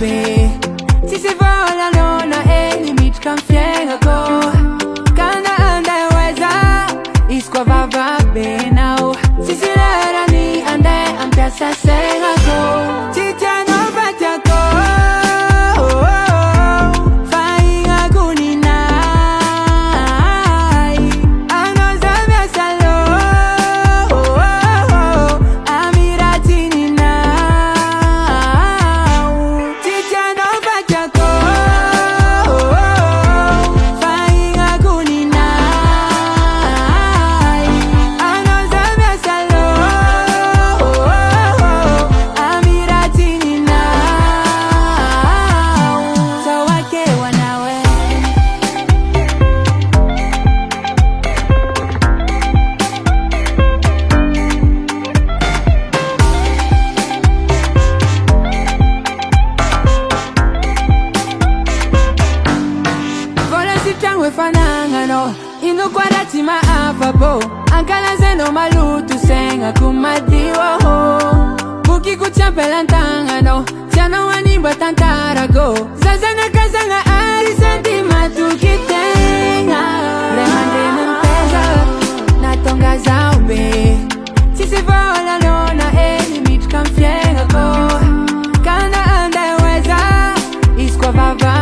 be si se vola nona limite kan fienga ko kana anda weza iskwa vava be now si se era ni anda ampiasa senga ko chicha no vatia ko fanangano ino kwarati maafabo ankala zeno malutu senga kumadiwo buki kuchapela ntangano tiano wanimba tantarago zazana kazanga ari sentima tukitenga remande nanteza natonga zaube sisi vola nona limite kan fienga ko kana anda weza iskwa vava